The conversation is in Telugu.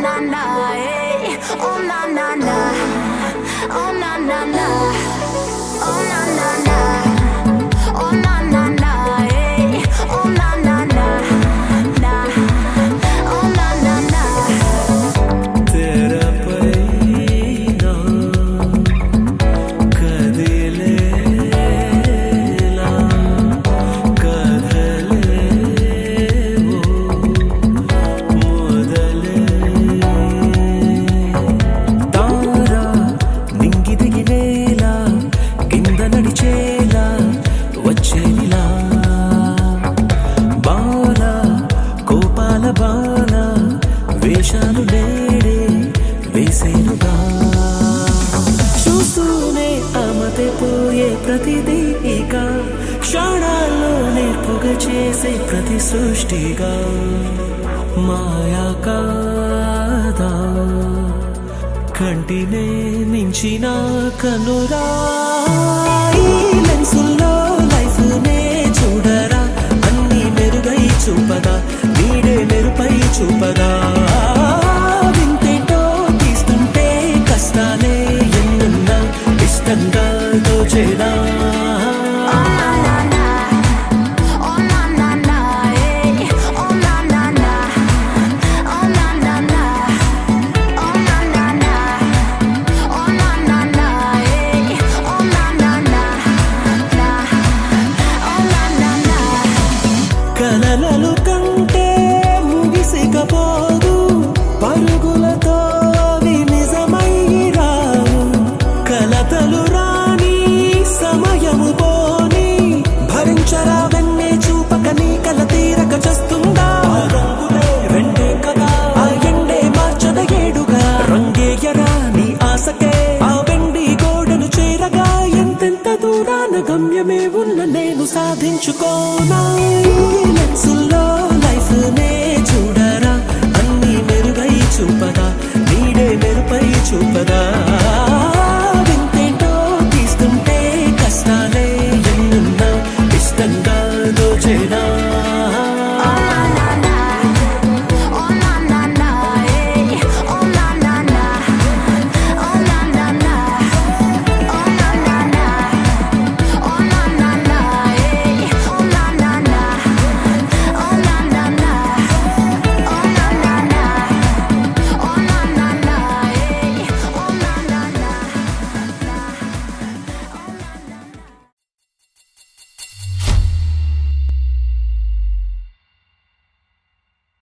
na na, hey. Oh na na na, oh na na na, oh na na na, oh na na na, hey. Oh na na na, na, oh na na na. Tera paina kadilela kadhale wo modale tara ningi digivela kinda nadichela vachelila bala kopala bala వేషాలు నేడే వేసేనుగా చూస్తూనే ఆమతే పోయే ప్రతిదీ ఇక క్షణాల్లో నేర్పుగా చేసే ప్రతి సృష్టిగా మాయా కాదా కంటినే మించిన కనురా ఈ లెన్సుల్లో లైఫ్ నే చూడరా అన్ని మెరుగై చూపదా నీడే మెరుపై చూపదా వింతేటో తీస్తుంటే కష్టాలే ఎన్నున్నా ఇష్టంగా దోచేదా కలలలు కంటే ముగిసికపోదు పరుగులతో అవి నిజమై రావు కలతలు రాని సమయము పోని భరించరా వెన్నే చూపక నీ కల తీరక చేస్తుందా రంగులే రెండే కదా ఆ ఎండే మార్చద ఏడుగా రంగేయరా నీ ఆశకే ఆ వెండి గోడను చేరగా ఎంతెంత దూరాన గమ్యమే ఉన్న నేను సాధించుకోనా లెన్సుల్లో లైఫ్ నే చూడరా అన్ని మెరుగై చూపదా నీడే మెరుపై చూపదా